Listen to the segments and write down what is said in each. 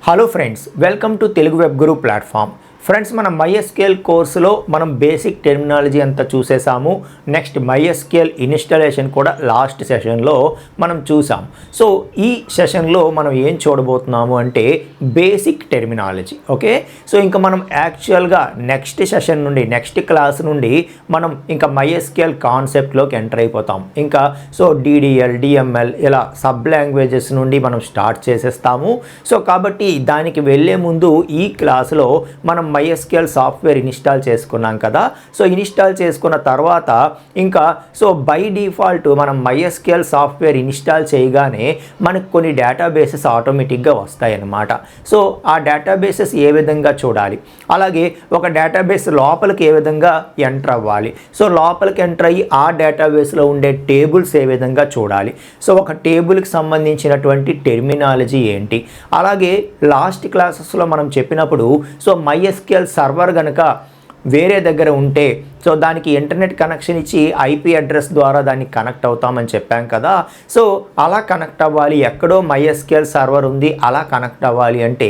Hello friends, welcome to Telugu web Guru platform. Friends, మన MySQL కోర్సులో మనం బేసిక్ టెర్మినాలజీ అంతా చూసేసాము. నెక్స్ట్ MySQL ఇన్స్టాలేషన్ కూడా లాస్ట్ సెషన్లో మనం చూసాం. సో ఈ సెషన్లో మనం ఏం చూడబోతున్నాము అంటే బేసిక్ టెర్మినాలజీ. ఓకే, సో ఇంకా మనం యాక్చువల్గా నెక్స్ట్ సెషన్ నుండి నెక్స్ట్ క్లాస్ నుండి మనం ఇంకా MySQL కాన్సెప్ట్లోకి ఎంటర్ అయిపోతాం. ఇంకా సో DDL, DML ఇలా సబ్ లాంగ్వేజెస్ నుండి మనం స్టార్ట్ చేసేస్తాము. సో కాబట్టి దానికి వెళ్ళే ముందు ఈ క్లాస్లో మనం MySQL సాఫ్ట్వేర్ ఇన్స్టాల్ చేసుకున్నాం కదా. సో ఇన్స్టాల్ చేసుకున్న తర్వాత ఇంకా సో బై డిఫాల్ట్ మనం MySQL సాఫ్ట్వేర్ ఇన్స్టాల్ చేయగానే మనకు కొన్ని డేటాబేసెస్ ఆటోమేటిక్గా వస్తాయన్నమాట. సో ఆ డేటాబేసెస్ ఏ విధంగా చూడాలి, అలాగే ఒక డేటాబేస్ లోపలికి ఏ విధంగా ఎంటర్ అవ్వాలి, సో లోపలికి ఎంటర్ అయ్యి ఆ డేటాబేస్లో ఉండే టేబుల్స్ ఏ విధంగా చూడాలి, సో ఒక టేబుల్కి సంబంధించినటువంటి టెర్మినాలజీ ఏంటి, అలాగే లాస్ట్ క్లాసెస్లో మనం చెప్పినప్పుడు సో MySQL సర్వర్ కనుక వేరే దగ్గర ఉంటే సో దానికి ఇంటర్నెట్ కనెక్షన్ ఇచ్చి IP అడ్రస్ ద్వారా దాన్ని కనెక్ట్ అవుతామని చెప్పాం కదా. సో అలా కనెక్ట్ అవ్వాలి, ఎక్కడో MySQL సర్వర్ ఉంది అలా కనెక్ట్ అవ్వాలి అంటే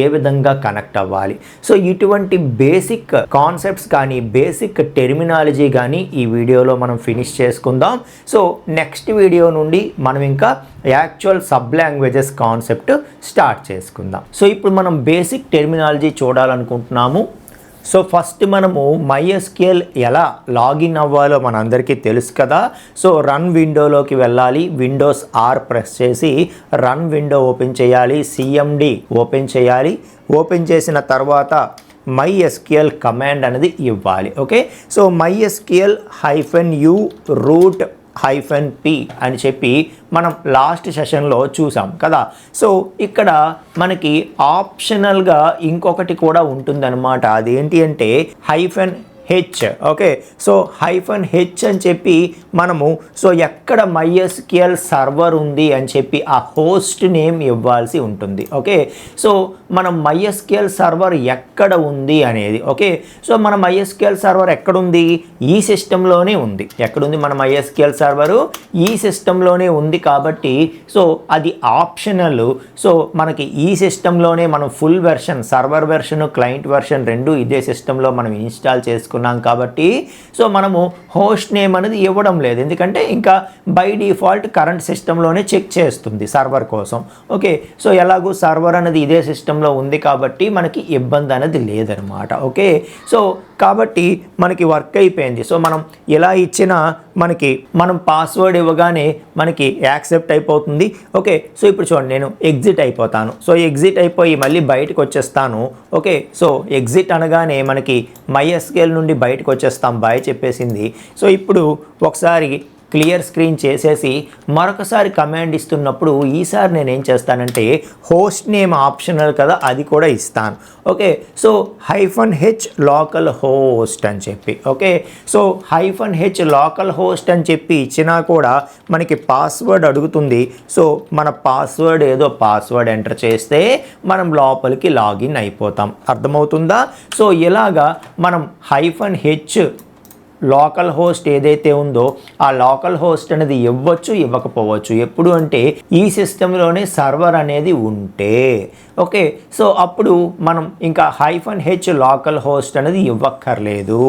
ఏ విధంగా కనెక్ట్ అవ్వాలి. సో ఇటువంటి బేసిక్ కాన్సెప్ట్స్ కానీ బేసిక్ టెర్మినాలజీ కానీ ఈ వీడియోలో మనం ఫినిష్ చేసుకుందాం. సో నెక్స్ట్ వీడియో నుండి మనం ఇంకా actual sub languages concept start చేసుకుందాం. సో ఇప్పుడు మనం బేసిక్ టెర్మినాలజీ చూడాలనుకుంటున్నాము. సో ఫస్ట్ మనము MySQL ఎలా లాగిన్ అవ్వాలో మనందరికీ తెలుసు కదా. సో రన్ విండోలోకి వెళ్ళాలి, విండోస్ R ప్రెస్ చేసి రన్ విండో ఓపెన్ చేయాలి, CMD ఓపెన్ చేయాలి. ఓపెన్ చేసిన తర్వాత MySQL కమాండ్ అనేది ఇవ్వాలి. Okay, so MySQL -u root -p అని చెప్పి మనం లాస్ట్ సెషన్లో చూసాం కదా. సో ఇక్కడ మనకి ఆప్షనల్గా ఇంకొకటి కూడా ఉంటుందన్నమాట. అదేంటి అంటే -h. ఓకే, సో -h అని చెప్పి మనము సో ఎక్కడ MySQL సర్వర్ ఉంది అని చెప్పి ఆ హోస్ట్ నేమ్ ఇవ్వాల్సి ఉంటుంది. ఓకే, సో మనం MySQL సర్వర్ ఎక్కడ ఉంది అనేది. ఓకే, సో మన MySQL సర్వర్ ఎక్కడుంది, ఈ సిస్టంలోనే ఉంది. ఎక్కడుంది మన MySQL సర్వరు, ఈ సిస్టంలోనే ఉంది కాబట్టి సో అది ఆప్షనల్. సో మనకి ఈ సిస్టంలోనే మనం full version, server version, client version రెండు ఇదే సిస్టంలో మనం ఇన్స్టాల్ చేసుకున్నాం కాబట్టి సో మనము హోస్ట్ నేమ్ అనేది ఇవ్వడం లేదు, ఎందుకంటే ఇంకా బై డిఫాల్ట్ కరెంట్ సిస్టంలోనే చెక్ చేస్తుంది సర్వర్ కోసం. ఓకే, సో ఎలాగూ సర్వర్ అనేది ఇదే సిస్టంలో ఉంది కాబట్టి మనకి ఇబ్బంది అనేది లేదనమాట. ఓకే, సో కాబట్టి మనకి వర్క్ అయిపోయింది. సో మనం ఎలా ఇచ్చినా మనం పాస్వర్డ్ ఇవ్వగానే మనకి యాక్సెప్ట్ అయిపోతుంది. ఓకే, సో ఇప్పుడు చూడండి, నేను ఎగ్జిట్ అయిపోతాను. సో ఎగ్జిట్ అయిపోయి మళ్ళీ బయటకు వచ్చేస్తాను. ఓకే, సో ఎగ్జిట్ అనగానే మనకి MySQL నుండి బయటకు వచ్చేస్తాం, బాయ్ చెప్పేసింది. సో ఇప్పుడు ఒకసారి క్లియర్ స్క్రీన్ చేసేసి మరొకసారి కమాండ్ ఇస్తున్నప్పుడు ఈసారి నేను ఏం చేస్తానంటే హోస్ట్ నేమ్ ఆప్షనల్ కదా, అది కూడా ఇస్తాను. Okay, so -h local host అని చెప్పి. Okay, so -h local host అని చెప్పి ఇచ్చినా కూడా మనకి పాస్వర్డ్ అడుగుతుంది. సో మన పాస్వర్డ్ ఏదో పాస్వర్డ్ ఎంటర్ చేస్తే మనం లోపలికి లాగిన్ అయిపోతాం. అర్థమవుతుందా? సో ఇలాగా మనం -h లోకల్ హోస్ట్ ఏదైతే ఉందో ఆ లోకల్ హోస్ట్ అనేది ఇవ్వచ్చు, ఇవ్వకపోవచ్చు. ఎప్పుడు అంటే ఈ సిస్టంలోనే సర్వర్ అనేది ఉంటే. ఓకే, సో అప్పుడు మనం ఇంకా -h లోకల్ హోస్ట్ అనేది ఇవ్వక్కర్లేదు.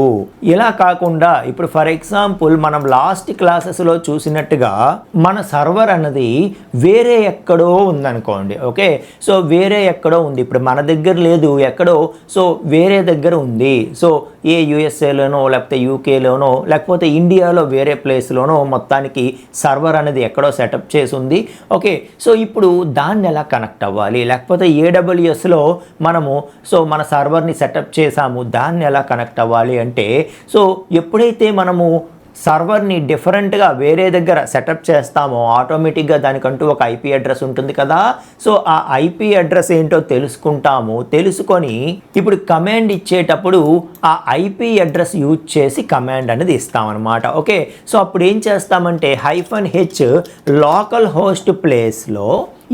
ఇలా కాకుండా ఇప్పుడు ఫర్ ఎగ్జాంపుల్ మనం లాస్ట్ క్లాసెస్లో చూసినట్టుగా మన సర్వర్ అనేది వేరే ఎక్కడో ఉందనుకోండి. ఓకే, సో వేరే ఎక్కడో ఉంది, ఇప్పుడు మన దగ్గర లేదు, ఎక్కడో సో వేరే దగ్గర ఉంది. సో ఏ USA-లోనో లేకపోతే UK-లోనో లేకపోతే ఇండియాలో వేరే ప్లేస్లోనో మొత్తానికి సర్వర్ అనేది ఎక్కడో సెటప్ చేసి ఉంది. ఓకే, సో ఇప్పుడు దాన్ని ఎలా కనెక్ట్ అవ్వాలి, లేకపోతే AWSలో మనము సో మన సర్వర్ని సెటప్ చేసాము, దాన్ని ఎలా కనెక్ట్ అవ్వాలి అంటే సో ఎప్పుడైతే మనము సర్వర్ని డిఫరెంట్గా వేరే దగ్గర సెటప్ చేస్తామో ఆటోమేటిక్గా దానికంటూ ఒక IP అడ్రస్ ఉంటుంది కదా. సో ఆ IP అడ్రస్ ఏంటో తెలుసుకుంటాము. తెలుసుకొని ఇప్పుడు కమాండ్ ఇచ్చేటప్పుడు ఆ IP అడ్రస్ యూజ్ చేసి కమాండ్ అనేది ఇస్తామన్నమాట. ఓకే, సో అప్పుడు ఏం చేస్తామంటే -h లోకల్ హోస్ట్ ప్లేస్లో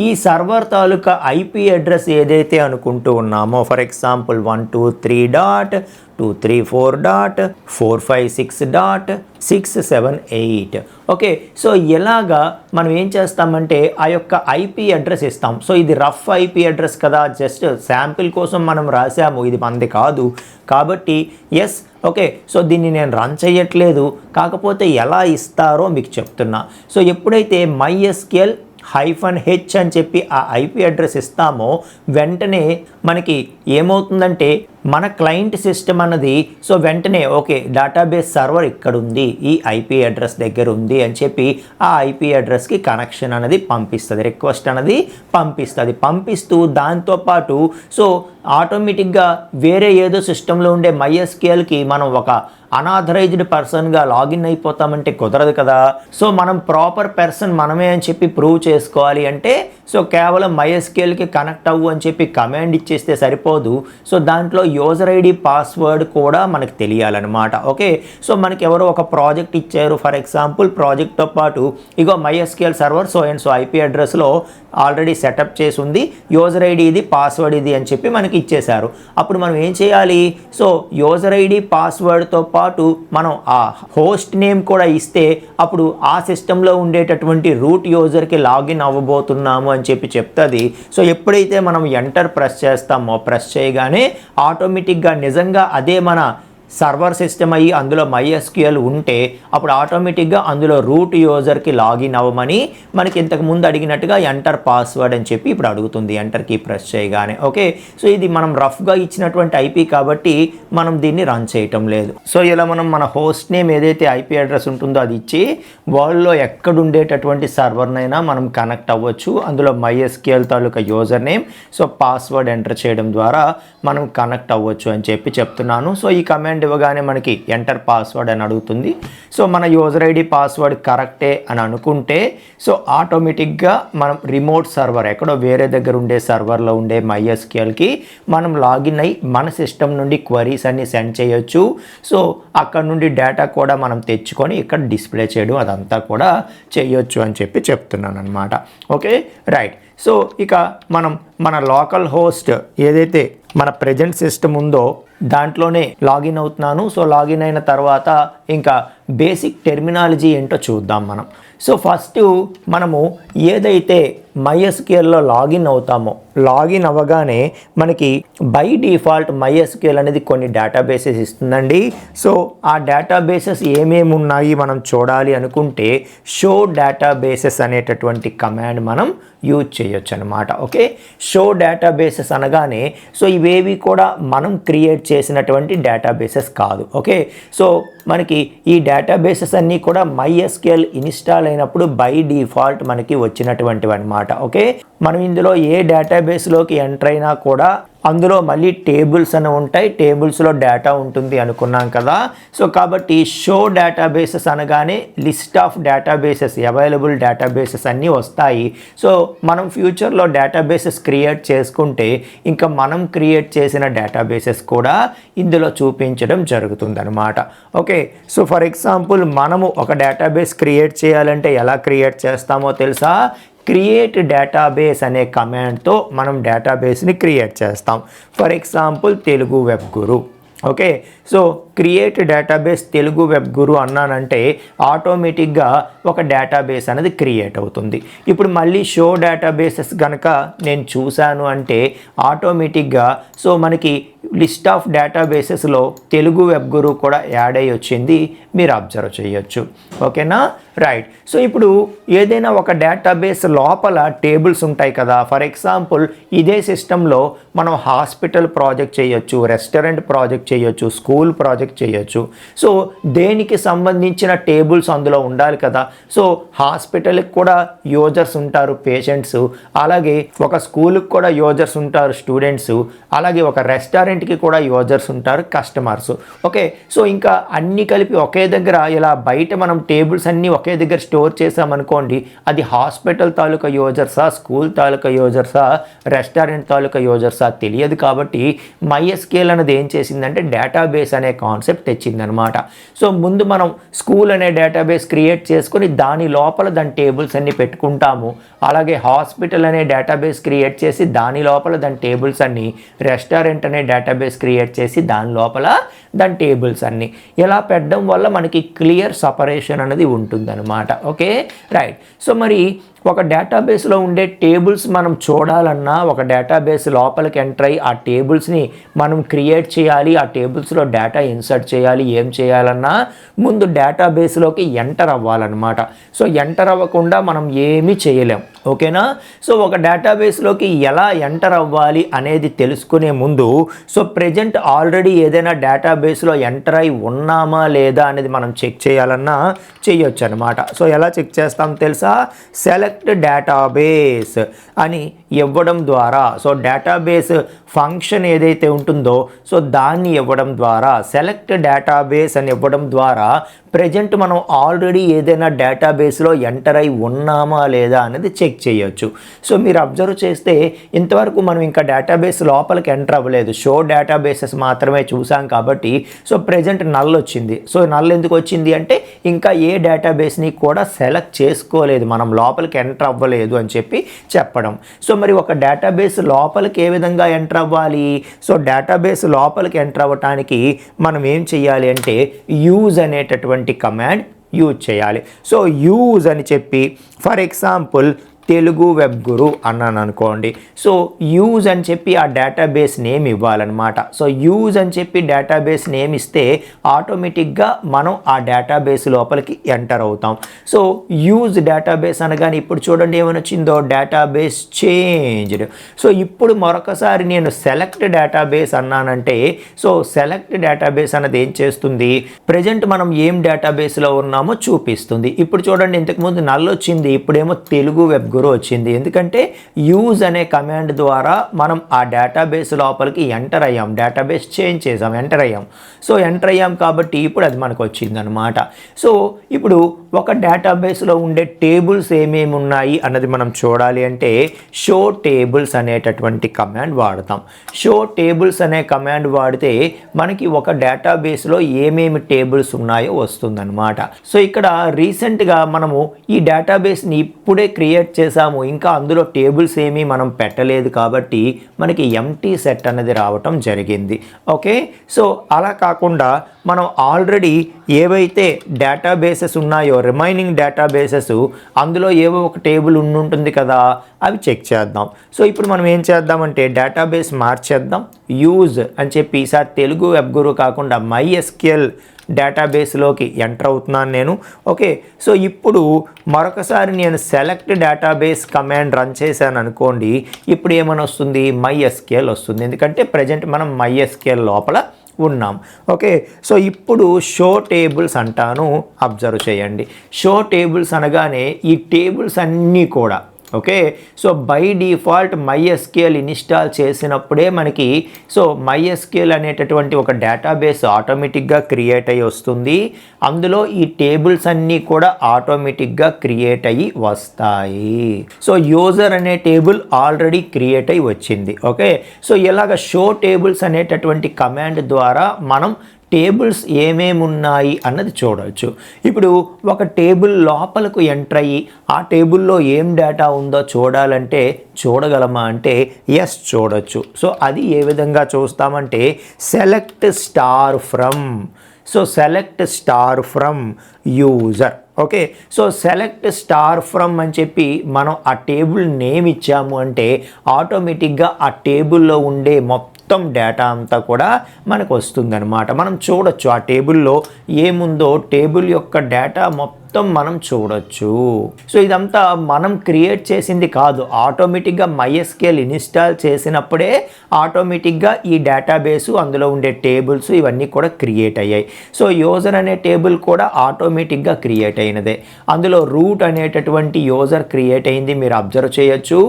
ఈ సర్వర్ తాలూకా ఐపీ అడ్రస్ ఏదైతే అనుకుంటూ ఉన్నామో, ఫర్ ఎగ్జాంపుల్ 123.234.456.678. ఓకే, సో ఇలాగా మనం ఏం చేస్తామంటే ఆ యొక్క ఐపీ అడ్రస్ ఇస్తాం. సో ఇది రఫ్ ఐపీ అడ్రస్ కదా, జస్ట్ శాంపిల్ కోసం మనం రాసాము, ఇది మనది కాదు కాబట్టి ఎస్. ఓకే, సో దీన్ని నేను రన్ చేయట్లేదు, కాకపోతే ఎలా ఇస్తారో మీకు చెప్తున్నా. సో ఎప్పుడైతే MySQL -h అని చెప్పి ఆ ఐపీ అడ్రస్ ఇస్తామో వెంటనే మనకి ఏమవుతుందంటే మన క్లయింట్ సిస్టమ్ అన్నది సో వెంటనే ఓకే డేటాబేస్ సర్వర్ ఇక్కడ ఉంది, ఈ ఐపీ అడ్రస్ దగ్గర ఉంది అని చెప్పి ఆ ఐపీ అడ్రస్కి కనెక్షన్ అనేది పంపిస్తుంది, రిక్వెస్ట్ అనేది పంపిస్తుంది. పంపిస్తూ దాంతోపాటు సో ఆటోమేటిక్గా వేరే ఏదో సిస్టంలో ఉండే MySQLకి మనం ఒక అనాథరైజ్డ్ పర్సన్గా లాగిన్ అయిపోతామంటే కుదరదు కదా. సో మనం ప్రాపర్ పర్సన్ మనమే అని చెప్పి ప్రూవ్ చేసుకోవాలి అంటే సో కేవలం MySQLకి కనెక్ట్ అవ్వు అని చెప్పి కమాండ్ ఇచ్చేస్తే సరిపోదు. సో దాంట్లో యూజర్ ఐడి పాస్వర్డ్ కూడా మనకు తెలియాలన్నమాట. ఓకే, సో మనకి ఎవరో ఒక ప్రాజెక్ట్ ఇచ్చారు, ఫర్ ఎగ్జాంపుల్ ప్రాజెక్ట్తో పాటు ఇగో MySQL server so and so IP అడ్రస్లో ఆల్రెడీ సెటప్ చేసి ఉంది, యూజర్ ఐడి ఇది, పాస్వర్డ్ ఇది అని చెప్పి మనకి ఇచ్చేశారు. అప్పుడు మనం ఏం చేయాలి, సో యూజర్ ఐడి పాస్వర్డ్తో పాటు మనం ఆ హోస్ట్ నేమ్ కూడా ఇస్తే అప్పుడు ఆ సిస్టంలో ఉండేటటువంటి రూట్ యూజర్కి లాగిన్ అవ్వబోతున్నాము అని చెప్పి చెప్తుంది. సో ఎప్పుడైతే మనం ఎంటర్ ప్రెస్ చేస్తామో ప్రెస్ చేయగానే ఆటోమేటిక్గా నిజంగా అదే మన సర్వర్ సిస్టమ్ అయ్యి అందులో MySQL ఉంటే అప్పుడు ఆటోమేటిక్గా అందులో రూట్ యూజర్కి లాగిన్ అవ్వమని మనకి ఇంతకు ముందు అడిగినట్టుగా ఎంటర్ పాస్వర్డ్ అని చెప్పి ఇప్పుడు అడుగుతుంది ఎంటర్ కీ ప్రెస్ చేయగానే. ఓకే, సో ఇది మనం రఫ్గా ఇచ్చినటువంటి ఐపీ కాబట్టి మనం దీన్ని రన్ చేయటం లేదు. సో ఇలా మనం మన హోస్ట్ నేమ్ ఏదైతే ఐపీ అడ్రస్ ఉంటుందో అది ఇచ్చి వరల్డ్లో ఎక్కడ ఉండేటటువంటి సర్వర్నైనా మనం కనెక్ట్ అవ్వచ్చు. అందులో MySQL తాలూకా user name so password enter చేయడం ద్వారా మనం కనెక్ట్ అవ్వచ్చు అని చెప్పి చెప్తున్నాను. సో ఈ కమాండ్ ఇవ్వగానే మనకి ఎంటర్ పాస్వర్డ్ అని అడుగుతుంది. సో మన యూజర్ ఐడి పాస్వర్డ్ కరెక్టే అని అనుకుంటే సో ఆటోమేటిక్గా మనం రిమోట్ సర్వర్ ఎక్కడో వేరే దగ్గర ఉండే సర్వర్లో ఉండే MySQLకి మనం లాగిన్ అయ్యి మన సిస్టమ్ నుండి క్వరీస్ అన్ని సెండ్ చేయొచ్చు. సో అక్కడ నుండి డేటా కూడా మనం తెచ్చుకొని ఇక్కడ డిస్ప్లే చేయడం అదంతా కూడా చేయొచ్చు అని చెప్పి చెప్తున్నాను అనమాట. Okay, right. సో ఇక మనం మన లోకల్ హోస్ట్ ఏదైతే మన ప్రజెంట్ సిస్టమ్ ఉందో దాంట్లోనే లాగిన్ అవుతున్నాను. సో లాగిన్ అయిన తర్వాత ఇంకా బేసిక్ టెర్మినాలజీ ఏంటో చూద్దాం మనం. సో ఫస్ట్ మనము ఏదైతే MySQLలో లాగిన్ అవుతామో లాగిన్ అవ్వగానే మనకి బై డిఫాల్ట్ MySQL అనేది కొన్ని డేటాబేసెస్ ఇస్తుందండి. సో ఆ డేటాబేసెస్ ఏమేమి ఉన్నాయి మనం చూడాలి అనుకుంటే షో డేటాబేసెస్ అనేటటువంటి కమాండ్ మనం యూజ్ చేయొచ్చు అనమాట. ఓకే, షో డేటాబేసెస్ అనగానే సో ఇవేవి కూడా మనం క్రియేట్ చేసినటువంటి డేటాబేసెస్ కాదు. ఓకే, సో మనకి ఈ డేటాబేసెస్ అన్నీ కూడా MySQL ఇన్స్టాల్ అయినప్పుడు బై డిఫాల్ట్ మనకి వచ్చినటువంటివి అనమాట. ఓకే, మనం ఇందులో ఏ డేటాబేస్లోకి ఎంటర్ అయినా కూడా అందులో మళ్ళీ టేబుల్స్ అని ఉంటాయి, టేబుల్స్లో డేటా ఉంటుంది అనుకున్నాం కదా. సో కాబట్టి షో డేటాబేసెస్ అనగానే list of databases available databases అన్నీ వస్తాయి. సో మనం ఫ్యూచర్లో డేటాబేసెస్ క్రియేట్ చేసుకుంటే ఇంకా మనం క్రియేట్ చేసిన డేటాబేసెస్ కూడా ఇందులో చూపించడం జరుగుతుందన్నమాట. ఓకే, సో ఫర్ ఎగ్జాంపుల్ మనము ఒక డేటాబేస్ క్రియేట్ చేయాలంటే ఎలా క్రియేట్ చేస్తామో తెలుసా? క్రియేట్ డేటాబేస్ అనే కమాండ్తో మనం డేటాబేస్ని క్రియేట్ చేస్తాం. For example Telugu web Guru. Okay, so create database Telugu web Guru అన్నానంటే ఆటోమేటిక్గా ఒక డేటాబేస్ అనేది క్రియేట్ అవుతుంది. ఇప్పుడు మళ్ళీ షో డేటాబేసెస్ కనుక నేను చూశాను అంటే ఆటోమేటిక్గా సో మనకి లిస్ట్ ఆఫ్ డేటాబేసెస్లో తెలుగు వెబ్ గురు కూడా యాడ్ అయ్యి వచ్చింది, మీరు అబ్జర్వ్ చేయొచ్చు. ఓకేనా, రైట్. సో ఇప్పుడు ఏదైనా ఒక డేటాబేస్ లోపల టేబుల్స్ ఉంటాయి కదా. ఫర్ ఎగ్జాంపుల్ ఇదే సిస్టంలో మనం హాస్పిటల్ ప్రాజెక్ట్ చేయొచ్చు, రెస్టారెంట్ ప్రాజెక్ట్ చేయొచ్చు, స్కూల్ ప్రాజెక్ట్ చేయొచ్చు. సో దేనికి సంబంధించిన టేబుల్స్ అందులో ఉండాలి కదా. సో హాస్పిటల్కి కూడా యూజర్స్ ఉంటారు, పేషెంట్స్. అలాగే ఒక స్కూల్కి కూడా యూజర్స్ ఉంటారు, స్టూడెంట్స్. అలాగే ఒక రెస్టారెంట్ రెస్టారెంట్కి కూడా యూజర్స్ ఉంటారు, కస్టమర్స్. ఓకే, సో ఇంకా అన్నీ కలిపి ఒకే దగ్గర ఇలా బయట మనం టేబుల్స్ అన్నీ ఒకే దగ్గర స్టోర్ చేసామనుకోండి, అది హాస్పిటల్ తాలూకా యూజర్సా, స్కూల్ తాలూకా యూజర్సా, రెస్టారెంట్ తాలూకా యూజర్సా తెలియదు. కాబట్టి MySQL అనేది ఏం చేసిందంటే డేటాబేస్ అనే కాన్సెప్ట్ తెచ్చిందనమాట. సో ముందు మనం స్కూల్ అనే డేటాబేస్ క్రియేట్ చేసుకొని దాని లోపల దాని టేబుల్స్ అన్నీ పెట్టుకుంటాము. అలాగే హాస్పిటల్ అనే డేటాబేస్ క్రియేట్ చేసి దాని లోపల దాని టేబుల్స్ అన్నీ, రెస్టారెంట్ అనే డేటాబేస్ క్రియేట్ చేసి దాని లోపల దాని టేబుల్స్ అన్నీ ఇలా పెట్టడం వల్ల మనకి క్లియర్ సపరేషన్ అనేది ఉంటుందన్నమాట. Okay, right. సో మరి ఒక డేటాబేస్లో ఉండే టేబుల్స్ మనం చూడాలన్నా, ఒక డేటాబేస్ లోపలికి ఎంటర్ అయ్యి ఆ టేబుల్స్ని మనం క్రియేట్ చేయాలి, ఆ టేబుల్స్లో డేటా ఇన్సర్ట్ చేయాలి, ఏం చేయాలన్నా ముందు డేటాబేస్లోకి ఎంటర్ అవ్వాలన్నమాట. సో ఎంటర్ అవ్వకుండా మనం ఏమీ చేయలేం. ఓకేనా? సో ఒక డేటాబేస్లోకి ఎలా ఎంటర్ అవ్వాలి అనేది తెలుసుకునే ముందు, సో ప్రెజెంట్ ఆల్రెడీ ఏదైనా డేటాబేస్లో ఎంటర్ అయి ఉన్నామా లేదా అనేది మనం చెక్ చేయాలన్నా చేయొచ్చు అనమాట. సో ఎలా చెక్ చేస్తాం తెలుసా? సెలెక్ట్ డేటాబేస్ అని ఇవ్వడం ద్వారా, సో డేటాబేస్ ఫంక్షన్ ఏదైతే ఉంటుందో సో దాన్ని ఇవ్వడం ద్వారా, సెలెక్ట్ డేటాబేస్ అని ఇవ్వడం ద్వారా ప్రెజెంట్ మనం ఆల్రెడీ ఏదైనా డేటాబేస్లో ఎంటర్ అయి ఉన్నామా లేదా అనేది చెక్ చేయొచ్చు. సో మీరు అబ్జర్వ్ చేస్తే ఇంతవరకు మనం ఇంకా డేటాబేస్ లోపలికి ఎంటర్ అవ్వలేదు, షో డేటాబేసెస్ మాత్రమే చూసాం కాబట్టి సో ప్రెజెంట్ నల్ వచ్చింది. సో నల్ ఎందుకు వచ్చింది అంటే ఇంకా ఏ డేటాబేస్ని కూడా సెలెక్ట్ చేసుకోలేదు, మనం లోపలికి ఎంటర్ అవ్వలేదు అని చెప్పి చెప్పడం. సో మరి ఒక డేటాబేస్ లోపలికి ఏ విధంగా ఎంటర్ అవ్వాలి? సో డేటాబేస్ లోపలికి ఎంటర్ అవ్వటానికి మనం ఏం చేయాలి అంటే యూజ్ అనేటటువంటి కమాండ్ యూజ్ చేయాలి. సో యూజ్ అని చెప్పి ఫర్ ఎగ్జాంపుల్ తెలుగు వెబ్ గురు అన్నాను అనుకోండి. సో యూజ్ అని చెప్పి ఆ డేటాబేస్ నేమ్ ఇవ్వాలన్నమాట. సో యూజ్ అని చెప్పి డేటాబేస్ నేమ్ ఇస్తే ఆటోమేటిక్గా మనం ఆ డేటాబేస్ లోపలికి ఎంటర్ అవుతాం. సో యూజ్ డేటాబేస్ అనగానే ఇప్పుడు చూడండి ఏమైనా వచ్చిందో, డేటాబేస్ చేంజ్డ్. సో ఇప్పుడు మరొకసారి నేను సెలెక్ట్ డేటాబేస్ అన్నానంటే సో సెలెక్ట్ డేటాబేస్ అన్నది ఏం చేస్తుంది, ప్రజెంట్ మనం ఏం డేటాబేస్లో ఉన్నామో చూపిస్తుంది. ఇప్పుడు చూడండి ఇంతకుముందు నల్ వచ్చింది, ఇప్పుడేమో తెలుగు వెబ్ గురు వచ్చింది. ఎందుకంటే యూజ్ అనే కమాండ్ ద్వారా మనం ఆ డేటాబేస్ లోపలికి ఎంటర్ అయ్యాం, డేటాబేస్ చేంజ్ చేసాం, ఎంటర్ అయ్యాం. సో ఎంటర్ అయ్యాం కాబట్టి ఇప్పుడు అది మనకు వచ్చిందనమాట. సో ఇప్పుడు ఒక డేటాబేస్లో ఉండే టేబుల్స్ ఏమేమి ఉన్నాయి అన్నది మనం చూడాలి అంటే షో టేబుల్స్ అనేటటువంటి కమాండ్ వాడతాం. షో టేబుల్స్ అనే కమాండ్ వాడితే మనకి ఒక డేటాబేస్లో ఏమేమి టేబుల్స్ ఉన్నాయో వస్తుందన్నమాట. సో ఇక్కడ రీసెంట్గా మనము ఈ డేటాబేస్ని ఇప్పుడే క్రియేట్ చేసాము, ఇంకా అందులో టేబుల్స్ ఏమీ మనం పెట్టలేదు కాబట్టి మనకి ఎంటీ సెట్ అనేది రావటం జరిగింది. ఓకే, సో అలా కాకుండా మనం ఆల్రెడీ ఏవైతే డేటాబేసెస్ ఉన్నాయో రిమైనింగ్ డేటాబేసెస్ అందులో ఏవో ఒక టేబుల్ ఉంటుంది కదా, అవి చెక్ చేద్దాం. సో ఇప్పుడు మనం ఏం చేద్దామంటే డేటాబేస్ మార్చేద్దాం. యూజ్ అని చెప్పి ఈసారి తెలుగు వెబ్ గురు కాకుండా MySQL డేటాబేస్లోకి ఎంటర్ అవుతున్నాను నేను. ఓకే, సో ఇప్పుడు మరొకసారి నేను సెలెక్ట్ డేటాబేస్ కమాండ్ రన్ చేశాను అనుకోండి, ఇప్పుడు ఏమని వస్తుంది, MySQL వస్తుంది. ఎందుకంటే ప్రజెంట్ మనం MySQL లోపల ఉన్నాం. ఓకే, సో ఇప్పుడు షో టేబుల్స్ అంటాను, అబ్జర్వ్ చేయండి. షో టేబుల్స్ అనగానే ఈ టేబుల్స్ అన్నీ కూడా okay, so by default MySQL install చేసినప్పుడే మనకి సో MySQL అనేటటువంటి ఒక డేటాబేస్ ఆటోమేటిక్గా క్రియేట్ అయ్యి వస్తుంది. అందులో ఈ టేబుల్స్ అన్నీ కూడా ఆటోమేటిక్గా క్రియేట్ అయ్యి వస్తాయి. సో యూజర్ అనే టేబుల్ ఆల్రెడీ క్రియేట్ అయ్యి వచ్చింది. ఓకే, సో ఇలాగ షో టేబుల్స్ అనేటటువంటి కమాండ్ ద్వారా మనం టేబుల్స్ ఏమేమి ఉన్నాయి అన్నది చూడవచ్చు. ఇప్పుడు ఒక టేబుల్ లోపలకు ఎంటర్ అయ్యి ఆ టేబుల్లో ఏం డేటా ఉందో చూడాలంటే చూడగలమా అంటే ఎస్ చూడొచ్చు. సో అది ఏ విధంగా చూస్తామంటే select star from, so select star from user. Okay, so select star from అని చెప్పి మనం ఆ టేబుల్ నేమ్ ఇచ్చాము అంటే ఆటోమేటిక్గా ఆ టేబుల్లో ఉండే మొత్తం డేటా అంతా కూడా మనకు వస్తుందన్నమాట. మనం చూడొచ్చు ఆ టేబుల్లో ఏముందో, టేబుల్ యొక్క డేటా మొత్తం మొత్తం మనం చూడొచ్చు. సో ఇదంతా మనం క్రియేట్ చేసింది కాదు, ఆటోమేటిక్గా MySQL ఇన్స్టాల్ చేసినప్పుడే ఆటోమేటిక్గా ఈ డేటాబేసు అందులో ఉండే టేబుల్స్ ఇవన్నీ కూడా క్రియేట్ అయ్యాయి. సో యూజర్ అనే టేబుల్ కూడా ఆటోమేటిక్గా క్రియేట్ అయినదే. అందులో రూట్ అనేటటువంటి యూజర్ క్రియేట్ అయింది, మీరు అబ్జర్వ్ చేయొచ్చు.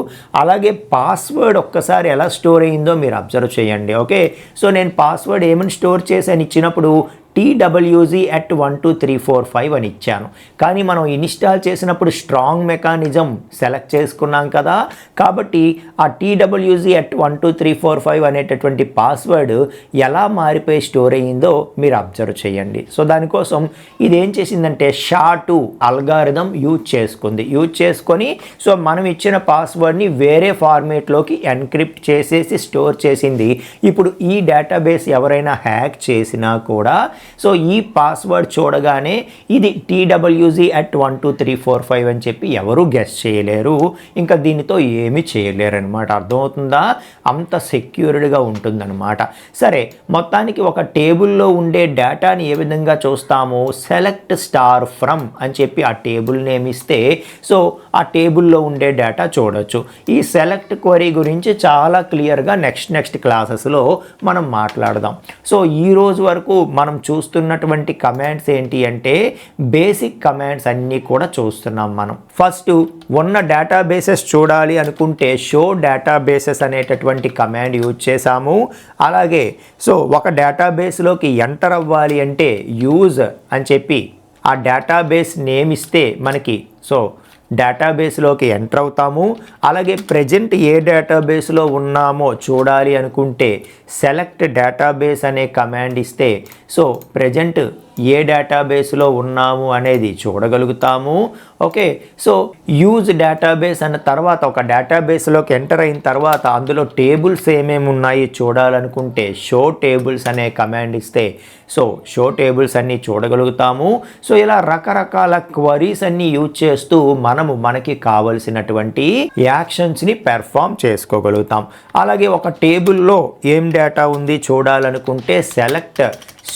అలాగే పాస్వర్డ్ ఒక్కసారి ఎలా స్టోర్ అయిందో మీరు అబ్జర్వ్ చేయండి. ఓకే, సో నేను పాస్వర్డ్ ఏమని స్టోర్ చేశాను ఇచ్చినప్పుడు TWZ12345 అని ఇచ్చాను. కానీ మనం ఇన్స్టాల్ చేసినప్పుడు స్ట్రాంగ్ మెకానిజం సెలెక్ట్ చేసుకున్నాం కదా, కాబట్టి ఆ TWZ12345 అనేటటువంటి పాస్వర్డ్ ఎలా మారిపోయి స్టోర్ అయ్యిందో మీరు అబ్జర్వ్ చేయండి. సో దానికోసం ఇది ఏం చేసిందంటే SHA-2 అల్గారిథం యూజ్ చేసుకొని సో మనం ఇచ్చిన పాస్వర్డ్ని వేరే ఫార్మేట్లోకి ఎన్క్రిప్ట్ చేసేసి స్టోర్ చేసింది. ఇప్పుడు ఈ డేటాబేస్ ఎవరైనా హ్యాక్ చేసినా కూడా సో ఈ పాస్వర్డ్ చూడగానే ఇది TWZ12345 అని చెప్పి ఎవరు గెస్ చేయలేరు, ఇంకా దీనితో ఏమీ చేయలేరు అనమాట. అర్థమవుతుందా? అంత సెక్యూర్డ్గా ఉంటుందన్నమాట. సరే, మొత్తానికి ఒక టేబుల్లో ఉండే డేటాని ఏ విధంగా చూస్తాము, సెలెక్ట్ స్టార్ ఫ్రమ్ అని చెప్పి ఆ టేబుల్ నేమ్ ఇస్తే సో ఆ టేబుల్లో ఉండే డేటా చూడొచ్చు. ఈ సెలెక్ట్ క్వరీ గురించి చాలా క్లియర్గా నెక్స్ట్ క్లాసెస్లో మనం మాట్లాడదాం. సో ఈ రోజు వరకు మనం చూస్తున్నటువంటి కమాండ్స్ ఏంటి అంటే బేసిక్ కమాండ్స్ అన్నీ కూడా చూస్తున్నాం మనం. ఫస్ట్ ఉన్న డేటాబేసెస్ చూడాలి అనుకుంటే షో డేటాబేసెస్ అనేటటువంటి కమాండ్ యూజ్ చేసాము. అలాగే సో ఒక డేటాబేస్లోకి ఎంటర్ అవ్వాలి అంటే యూజ్ అని చెప్పి ఆ డేటాబేస్ నేమ్ ఇస్తే మనకి సో డేటాబేస్లోకి ఎంటర్ అవుతాము. అలాగే ప్రజెంట్ ఏ డేటాబేస్లో ఉన్నామో చూడాలి అనుకుంటే సెలెక్ట్ డేటాబేస్ అనే కమాండ్ ఇస్తే సో ప్రజెంట్ ఏ డేటాబేస్లో ఉన్నాము అనేది చూడగలుగుతాము. ఓకే, సో యూజ్ డేటాబేస్ అన్న తర్వాత ఒక డేటాబేస్లోకి ఎంటర్ అయిన తర్వాత అందులో టేబుల్స్ ఏమేమి ఉన్నాయి చూడాలనుకుంటే షో టేబుల్స్ అనే కమాండ్ ఇస్తే సో షో టేబుల్స్ అన్నీ చూడగలుగుతాము. సో ఇలా రకరకాల క్వరీస్ అన్నీ యూజ్ చేస్తూ మనకి కావలసినటువంటి యాక్షన్స్ని పెర్ఫామ్ చేసుకోగలుగుతాం. అలాగే ఒక టేబుల్లో ఏం డేటా ఉంది చూడాలనుకుంటే select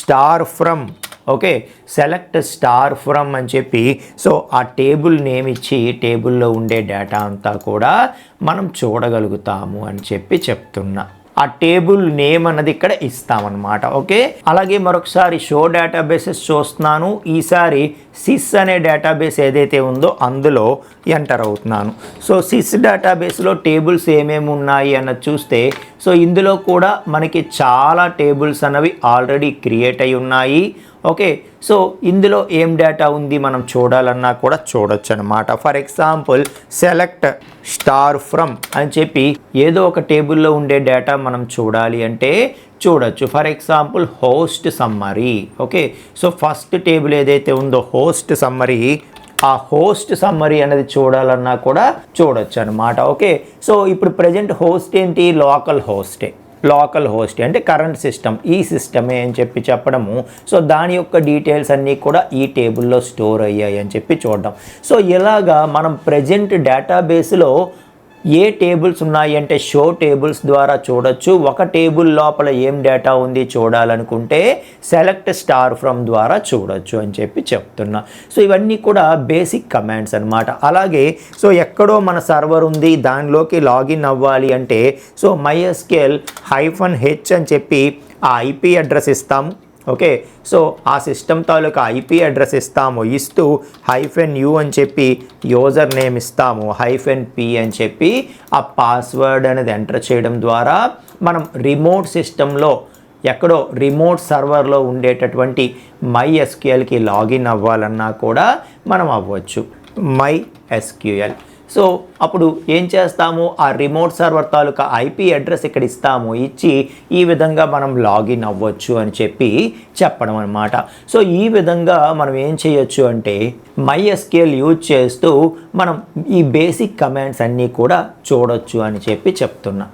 star from okay select star from అని చెప్పి సో ఆ టేబుల్ నేమ్ ఇచ్చి టేబుల్లో ఉండే డేటా అంతా కూడా మనం చూడగలుగుతాము అని చెప్పి చెప్తున్నా. ఆ టేబుల్ నేమ్ అన్నది ఇక్కడ ఇస్తామన్నమాట. ఓకే, అలాగే మరొకసారి షో డేటాబేసెస్ చూస్తున్నాను. ఈసారి సిస్ అనే డేటాబేస్ ఏదైతే ఉందో అందులో ఎంటర్ అవుతున్నాను. సో సిస్ డేటాబేస్లో టేబుల్స్ ఏమేమి ఉన్నాయి అన్నది చూస్తే సో ఇందులో కూడా మనకి చాలా టేబుల్స్ అన్నవి ఆల్రెడీ క్రియేట్ అయి ఉన్నాయి. ఓకే, సో ఇందులో ఏం డేటా ఉంది మనం చూడాలన్నా కూడా చూడొచ్చు అనమాట. For example select star from అని చెప్పి ఏదో ఒక టేబుల్లో ఉండే డేటా మనం చూడాలి అంటే చూడొచ్చు. For example host summary. Okay, so first table ఏదైతే ఉందో హోస్ట్ సమ్మరీ, ఆ హోస్ట్ సమ్మరీ అనేది చూడాలన్నా కూడా చూడొచ్చు అనమాట. ఓకే, సో ఇప్పుడు ప్రజెంట్ హోస్ట్ ఏంటి, లోకల్ హోస్ట్ అంటే కరెంట్ సిస్టమ్, ఈ సిస్టమే అని చెప్పి చెప్పడము. సో దాని యొక్క డీటెయిల్స్ అన్నీ కూడా ఈ టేబుల్లో స్టోర్ అయ్యాయి అని చెప్పి చూడడం. సో ఇలాగా మనం ప్రజెంట్ డేటాబేస్లో ఏ టేబుల్స్ ఉన్నాయి అంటే షో టేబుల్స్ ద్వారా చూడొచ్చు. ఒక టేబుల్ లోపల ఏం డేటా ఉంది చూడాలనుకుంటే సెలెక్ట్ స్టార్ ఫ్రమ్ ద్వారా చూడొచ్చు అని చెప్పి చెప్తున్నా. సో ఇవన్నీ కూడా బేసిక్ కమాండ్స్ అనమాట. అలాగే సో ఎక్కడో మన సర్వర్ ఉంది, దానిలోకి లాగిన్ అవ్వాలి అంటే సో MySQL -h అని చెప్పి ఆ IP అడ్రస్ ఇస్తాము. ఓకే, సో ఆ సిస్టమ్ తాలూకా IP అడ్రస్ ఇస్తూ -u అని చెప్పి యూజర్ నేమ్ ఇస్తాము, -p అని చెప్పి ఆ పాస్వర్డ్ అనేది ఎంటర్ చేయడం ద్వారా మనం రిమోట్ సిస్టంలో ఎక్కడో రిమోట్ సర్వర్లో ఉండేటటువంటి MySQLకి లాగిన్ అవ్వాలన్నా కూడా మనం అవ్వచ్చు. MySQL సో అప్పుడు ఏం చేస్తాము, ఆ రిమోట్ సర్వర్ తాలూకా IP అడ్రస్ ఇక్కడ ఇస్తాము, ఇచ్చి ఈ విధంగా మనం లాగిన్ అవ్వచ్చు అని చెప్పి చెప్పడం అనమాట. సో ఈ విధంగా మనం ఏం చేయొచ్చు అంటే MySQL యూజ్ చేస్తూ మనం ఈ బేసిక్ కమాండ్స్ అన్నీ కూడా చూడొచ్చు అని చెప్పి చెప్తున్నా.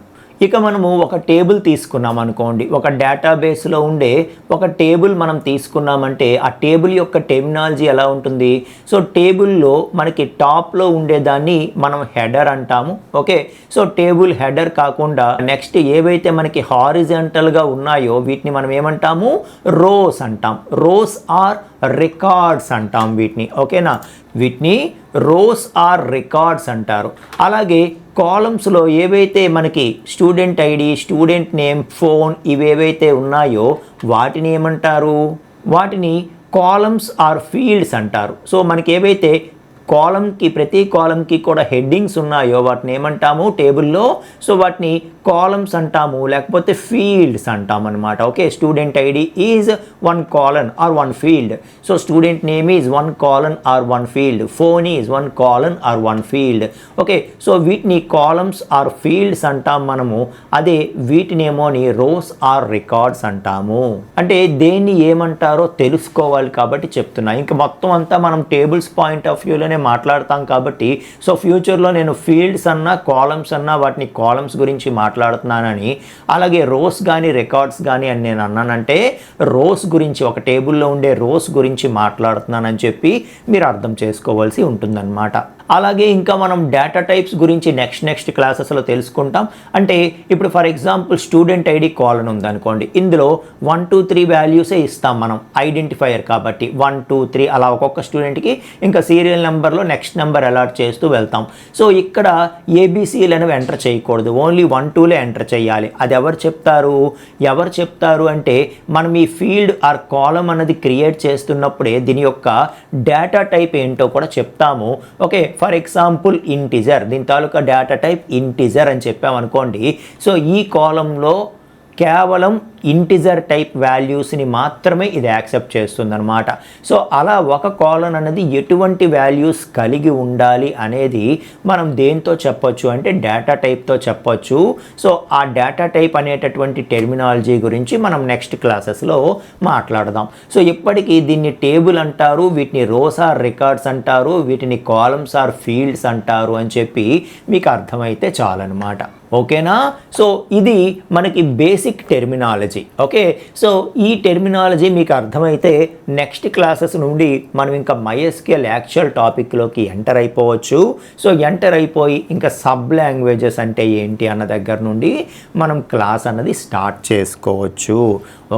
ఇక మనము ఒక టేబుల్ తీసుకున్నాం అనుకోండి, ఒక డేటాబేస్లో ఉండే ఒక టేబుల్ మనం తీసుకున్నామంటే ఆ టేబుల్ యొక్క టెర్మినాలజీ ఎలా ఉంటుంది. సో టేబుల్లో మనకి టాప్లో ఉండేదాన్ని మనం హెడర్ అంటాము. ఓకే, సో టేబుల్ హెడర్ కాకుండా నెక్స్ట్ ఏవైతే మనకి హారిజాంటల్గా ఉన్నాయో వీటిని మనం ఏమంటాము, రోస్ అంటాం. రోస్ ఆర్ రికార్డ్స్ అంటాం వీటిని. ఓకేనా, వీటిని రోస్ ఆర్ రికార్డ్స్ అంటారు. అలాగే కాలమ్స్లో ఏవైతే మనకి student ID, student name, phone ఇవేవైతే ఉన్నాయో వాటిని ఏమంటారు? వాటిని కాలమ్స్ ఆర్ ఫీల్డ్స్ అంటారు. సో మనకి ఏవైతే కాలంకి, ప్రతి కాలంకి కూడా హెడ్డింగ్స్ ఉన్నాయో వాటిని ఏమంటాము టేబుల్లో? సో వాటిని కాలమ్స్ అంటాము, లేకపోతే ఫీల్డ్స్ అంటాం అనమాట. Okay, student ID is 1 colon or 1 field. So student name is 1 colon or 1 field. Phone is 1 colon or 1 field. Okay, so వీటిని కాలమ్స్ ఆర్ ఫీల్డ్స్ అంటాం మనము. అదే వీటినేమోని రోస్ ఆర్ రికార్డ్స్ అంటాము. అంటే దేన్ని ఏమంటారో తెలుసుకోవాలి కాబట్టి చెప్తున్నా. ఇంకా మొత్తం అంతా మనం టేబుల్స్ పాయింట్ ఆఫ్ వ్యూలోనే మాట్లాడతాం కాబట్టి, సో ఫ్యూచర్లో నేను ఫీల్డ్స్ అన్నా కాలమ్స్ అన్నా వాటిని కాలమ్స్ గురించి మాట్లాడుతున్నానని, అలాగే రోస్ కానీ రికార్డ్స్ కానీ అని నేను అన్నానంటే రోస్ గురించి, ఒక టేబుల్లో ఉండే రోస్ గురించి మాట్లాడుతున్నానని చెప్పి మీరు అర్థం చేసుకోవాల్సి ఉంటుందన్నమాట. అలాగే ఇంకా మనం డేటా టైప్స్ గురించి నెక్స్ట్ క్లాసెస్లో తెలుసుకుంటాం. అంటే ఇప్పుడు for example student ID colon ఉందనుకోండి, ఇందులో 1 2 3 వాల్యూసే ఇస్తాం మనం, ఐడెంటిఫైయర్ కాబట్టి 1 2 3 అలా ఒక్కొక్క స్టూడెంట్కి ఇంకా సీరియల్ నెంబర్లో నెక్స్ట్ నెంబర్ అలాట్ చేస్తూ వెళ్తాం. సో ఇక్కడ ఏబీసీలు అనేవి ఎంటర్ చేయకూడదు, ఓన్లీ 1 2లే ఎంటర్ చేయాలి. అది ఎవరు చెప్తారు అంటే మనం ఈ ఫీల్డ్ ఆర్ కాలమ్ అనేది క్రియేట్ చేస్తున్నప్పుడే దీని యొక్క డేటా టైప్ ఏంటో కూడా చెప్తాము. ఓకే, ఫర్ ఎగ్జాంపుల్ ఇంటిజర్, దీని తాలూకా డేటా టైప్ ఇంటిజర్ అని చెప్పామనుకోండి. సో ఈ కాలంలో కేవలం ఇంటిజర్ టైప్ వాల్యూస్ని మాత్రమే ఇది యాక్సెప్ట్ చేస్తుందన్నమాట. సో అలా ఒక కాలన్ అనేది ఎటువంటి వాల్యూస్ కలిగి ఉండాలి అనేది మనం దేంతో చెప్పొచ్చు అంటే డేటా టైప్తో చెప్పొచ్చు. సో ఆ డేటా టైప్ అనేటటువంటి టెర్మినాలజీ గురించి మనం నెక్స్ట్ క్లాసెస్లో మాట్లాడదాం. సో ఇప్పటికీ దీన్ని టేబుల్ అంటారు, వీటిని రోస్ ఆర్ రికార్డ్స్ అంటారు, వీటిని కాలమ్స్ ఆర్ ఫీల్డ్స్ అంటారు అని చెప్పి మీకు అర్థమైతే చాలన్నమాట. ఓకేనా? సో ఇది మనకి బేసిక్ టెర్మినాలజీ. ఓకే, సో ఈ టెర్మినాలజీ మీకు అర్థమైతే నెక్స్ట్ క్లాసెస్ నుండి మనం ఇంకా MySQL యాక్చువల్ టాపిక్లోకి ఎంటర్ అయిపోవచ్చు. సో ఎంటర్ అయిపోయి ఇంకా సబ్ లాంగ్వేజెస్ అంటే ఏంటి అన్న దగ్గర నుండి మనం క్లాస్ అన్నది స్టార్ట్ చేసుకోవచ్చు.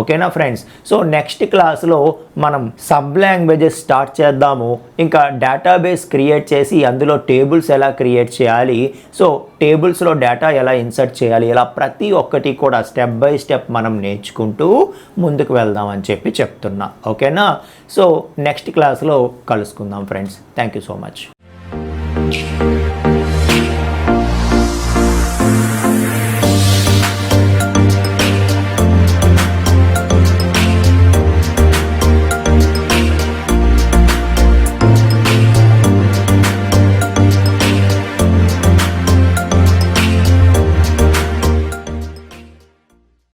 ఓకేనా ఫ్రెండ్స్? సో నెక్స్ట్ క్లాస్లో మనం సబ్ లాంగ్వేజెస్ స్టార్ట్ చేద్దాము. ఇంకా డేటాబేస్ క్రియేట్ చేసి అందులో టేబుల్స్ ఎలా క్రియేట్ చేయాలి, సో టేబుల్స్లో డేటా ఎలా ఇన్సర్ట్ చేయాలి, ఇలా ప్రతి ఒక్కటి కూడా స్టెప్ బై స్టెప్ మనం నేర్చుకుంటూ ముందుకు వెళ్దామని చెప్తున్నా. ఓకేనా? సో నెక్స్ట్ క్లాస్లో కలుసుకుందాం friends. Thank you so much.